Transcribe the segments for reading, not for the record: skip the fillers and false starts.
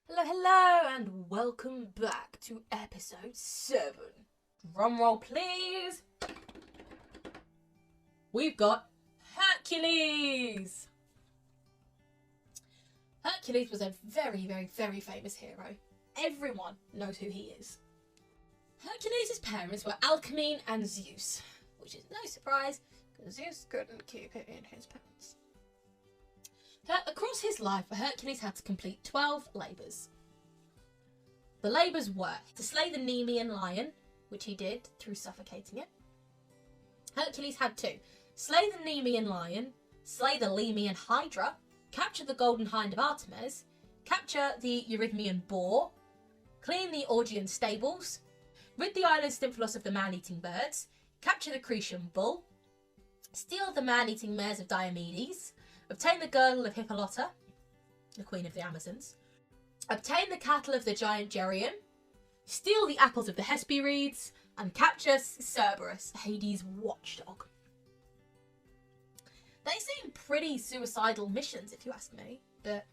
Hello, and welcome back to episode 7. Drumroll, please. We've got Hercules. Hercules was a very, very, very famous hero. Everyone knows who he is. Hercules' parents were Alcmene and Zeus, which is no surprise because Zeus couldn't keep it in his pants. Across his life, Hercules had to complete 12 labours. The labours were to slay the Nemean lion, which he did through suffocating it. Hercules had to slay the Nemean lion, slay the Lemnian hydra, capture the golden hind of Artemis, capture the Eurythmian boar, clean the Augean stables, rid the island Stymphalos of the man-eating birds, capture the Cretan bull, steal the man-eating mares of Diomedes, obtain the girdle of Hippolyta, the queen of the Amazons, obtain the cattle of the giant Geryon, steal the apples of the Hesperides, and capture Cerberus, Hades' watchdog. They seem pretty suicidal missions, if you ask me, but,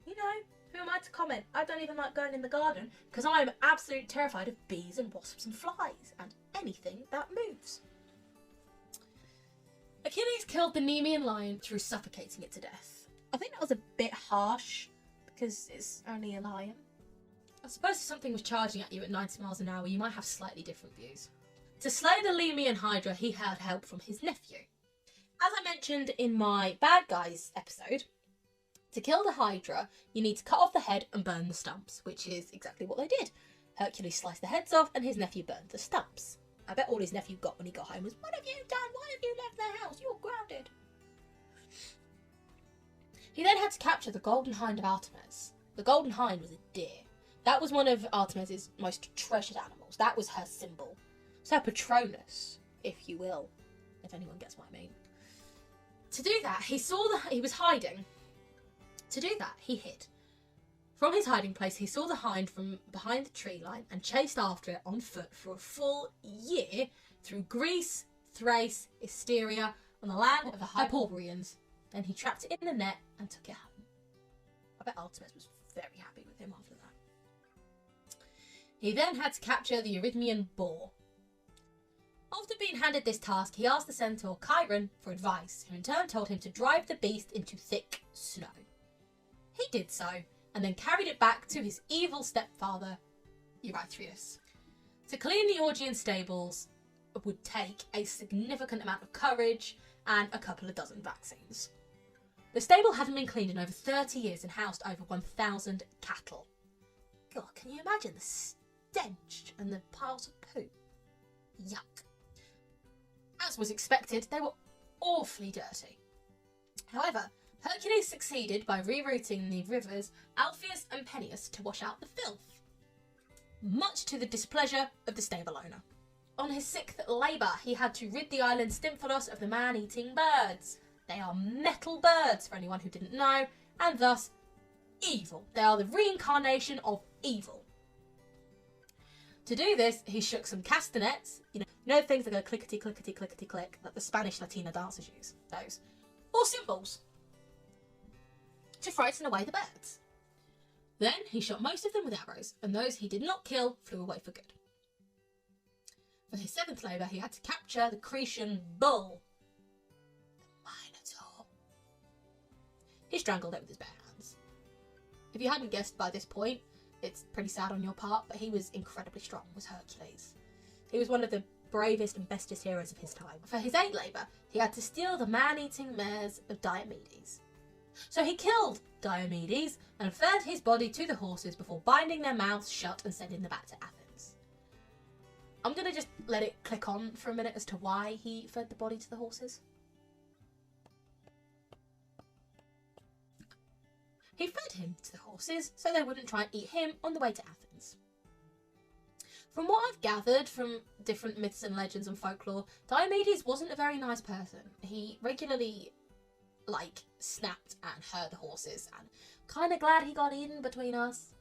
you know, who am I to comment? I don't even like going in the garden, because I am absolutely terrified of bees and wasps and flies, and anything that moves. Achilles killed the Nemean lion through suffocating it to death. I think that was a bit harsh, because it's only a lion. I suppose if something was charging at you at 90 miles an hour, you might have slightly different views. To slay the Lemnian hydra, he had help from his nephew. As I mentioned in my Bad Guys episode, to kill the hydra, you need to cut off the head and burn the stumps, which is exactly what they did. Hercules sliced the heads off and his nephew burned the stumps. I bet all his nephew got when he got home was, "What have you done? Why have you left the house? You're grounded." He then had to capture the golden hind of Artemis. The golden hind was a deer. That was one of Artemis's most treasured animals. That was her symbol. It's her Patronus, if you will, if anyone gets what I mean. To do that, he was hiding. To do that, he hid. From his hiding place, he saw the hind from behind the tree line and chased after it on foot for a full year through Greece, Thrace, Hysteria, on the land of the Hyperboreans. Then he trapped it in a net and took it home. I bet Artemis was very happy with him after that. He then had to capture the Eurythmian boar. After being handed this task, he asked the centaur Chiron for advice, who in turn told him to drive the beast into thick snow. He did so, and then carried it back to his evil stepfather, Eurystheus. To clean the Augean stables would take a significant amount of courage and a couple of dozen vaccines. The stable hadn't been cleaned in over 30 years and housed over 1,000 cattle. God, can you imagine the stench and the piles of poo? Yuck. As was expected, they were awfully dirty. However, Hercules succeeded by rerouting the rivers Alpheus and Peneus to wash out the filth, much to the displeasure of the stable owner. On his 6th labour, he had to rid the island Stymphalos of the man-eating birds. They are metal birds, for anyone who didn't know, and thus evil. They are the reincarnation of evil. To do this, he shook some castanets, you know the things that go clickety, clickety, clickety, click, that the Spanish Latina dancers use, those, or cymbals, to frighten away the birds. Then he shot most of them with arrows, and those he did not kill flew away for good. For his 7th labour, he had to capture the Cretan bull, the Minotaur. He strangled it with his bare hands. If you hadn't guessed by this point, it's pretty sad on your part, but he was incredibly strong, was Hercules. He was one of the bravest and bestest heroes of his time. For his 8th labour, he had to steal the man-eating mares of Diomedes. So he killed Diomedes and fed his body to the horses before binding their mouths shut and sending them back to Athens. I'm going to just let it click on for a minute as to why he fed the body to the horses. He fed him to the horses so they wouldn't try and eat him on the way to Athens. From what I've gathered from different myths and legends and folklore, Diomedes wasn't a very nice person. He regularly, snapped and hurt the horses, and kind of glad he got in between us.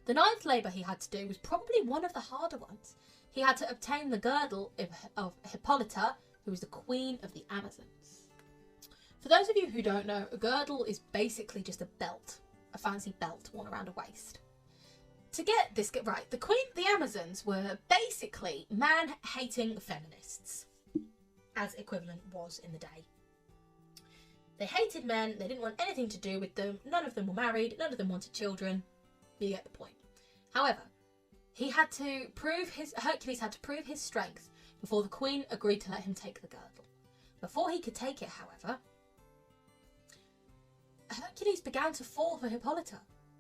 The 9th labour he had to do was probably one of the harder ones. He had to obtain the girdle of Hippolyta, who was the queen of the Amazons. For those of you who don't know, a girdle is basically just a belt. a fancy belt worn around her waist. To get this right, the Amazons were basically man-hating feminists, as equivalent was in the day. They hated men, they didn't want anything to do with them, none of them were married, none of them wanted children. You get the point. However, Hercules had to prove his strength before the queen agreed to let him take the girdle. Before he could take it, however, Hercules began to fall for Hippolyta,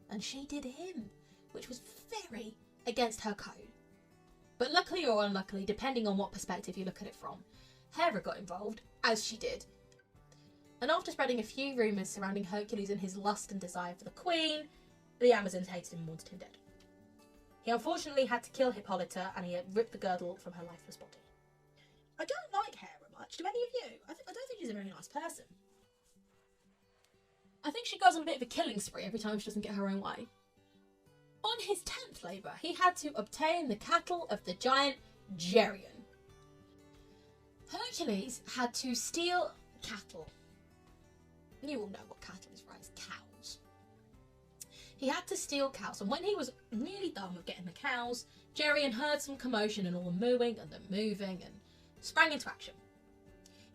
and she did him, which was very against her code. But luckily or unluckily, depending on what perspective you look at it from, Hera got involved, as she did. And after spreading a few rumours surrounding Hercules and his lust and desire for the queen, the Amazons hated him and wanted him dead. He unfortunately had to kill Hippolyta, and he had ripped the girdle from her lifeless body. I don't like Hera much. Do any of you? I don't think she's a very nice person. I think she goes on a bit of a killing spree every time she doesn't get her own way. On his 10th labour, he had to obtain the cattle of the giant Geryon. Hercules had to steal cattle. You all know what cattle is, right? It's cows. He had to steal cows, and when he was nearly done with getting the cows, Geryon heard some commotion and all the mooing and the moving and sprang into action.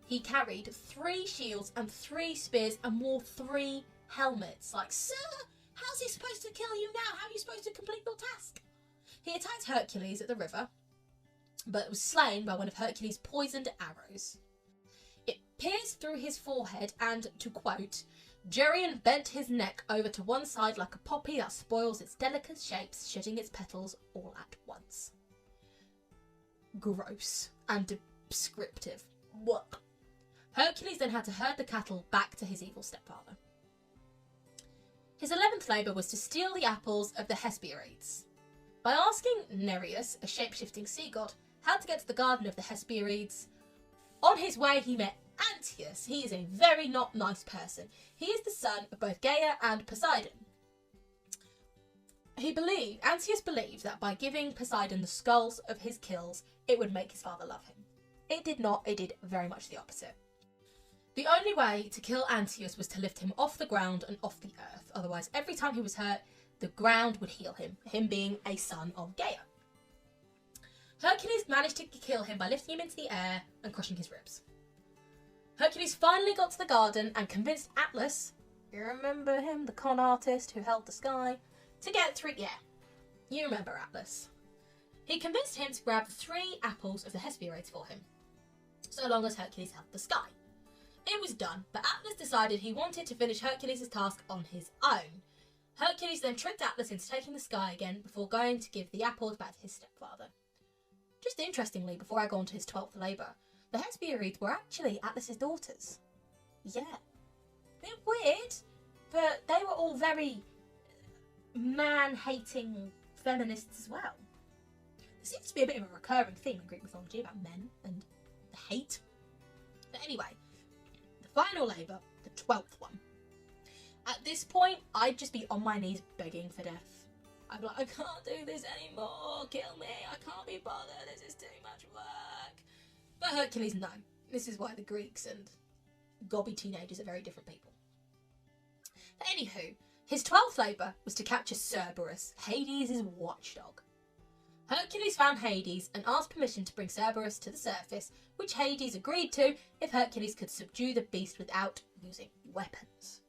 He carried 3 shields and 3 spears and wore 3 helmets. Like, sir, how's he supposed to kill you now? How are you supposed to complete your task? He attacked Hercules at the river, but was slain by one of Hercules' poisoned arrows. It pierced through his forehead and, to quote, Geryon bent his neck over to one side like a poppy that spoils its delicate shapes, shedding its petals all at once. Gross and descriptive. What? Hercules then had to herd the cattle back to his evil stepfather. His 11th labour was to steal the apples of the Hesperides. By asking Nereus, a shape-shifting sea god, how to get to the garden of the Hesperides, on his way he met Antaeus. He is a very not nice person. He is the son of both Gaia and Poseidon. Antaeus believed that by giving Poseidon the skulls of his kills, it would make his father love him. It did not, it did very much the opposite. The only way to kill Antaeus was to lift him off the ground and off the earth. Otherwise, every time he was hurt, the ground would heal him being a son of Gaia. Hercules managed to kill him by lifting him into the air and crushing his ribs. Hercules finally got to the garden and convinced Atlas, you remember him, the con artist who held the sky, to get 3, you remember Atlas. He convinced him to grab 3 apples of the Hesperides for him, so long as Hercules held the sky. It was done, but Atlas decided he wanted to finish Hercules' task on his own. Hercules then tricked Atlas into taking the sky again before going to give the apples back to his stepfather. Just interestingly, before I go on to his 12th labour, the Hesperides were actually Atlas's daughters. Yeah. Bit weird, but they were all very man-hating feminists as well. There seems to be a bit of a recurring theme in Greek mythology about men and the hate. But anyway, the final labour, the 12th one. At this point, I'd just be on my knees begging for death. I'd be like, I can't do this anymore, kill me, I can't be bothered, this is too much work. But Hercules, no. This is why the Greeks and gobby teenagers are very different people. But anywho, his 12th labour was to capture Cerberus, Hades' watchdog. Hercules found Hades and asked permission to bring Cerberus to the surface, which Hades agreed to if Hercules could subdue the beast without using weapons.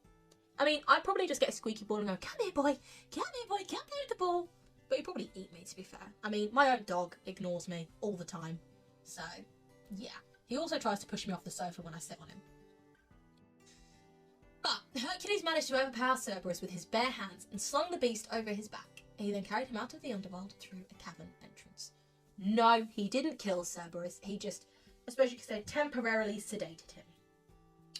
I mean, I'd probably just get a squeaky ball and go, come here boy, come play with the ball. But he'd probably eat me, to be fair. I mean, my own dog ignores me all the time. So, yeah. He also tries to push me off the sofa when I sit on him. But Hercules managed to overpower Cerberus with his bare hands and slung the beast over his back. He then carried him out of the underworld through a cavern entrance. No, he didn't kill Cerberus. He just, especially because they temporarily sedated him.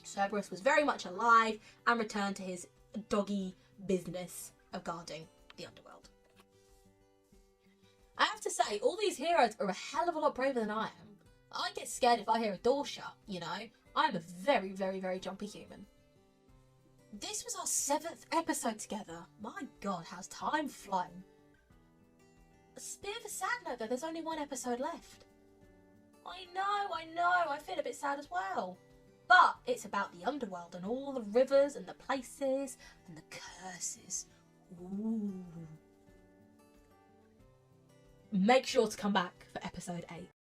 Cerberus was very much alive and returned to his doggy business of guarding the underworld. I have to say, all these heroes are a hell of a lot braver than I am. I get scared if I hear a door shut, you know. I'm a very, very, very jumpy human. This was our 7th episode together. My God, how's time flown? It's a bit of a sad note though, there's only 1 episode left. I know, I feel a bit sad as well. But it's about the underworld and all the rivers and the places and the curses. Ooh. Make sure to come back for episode 8.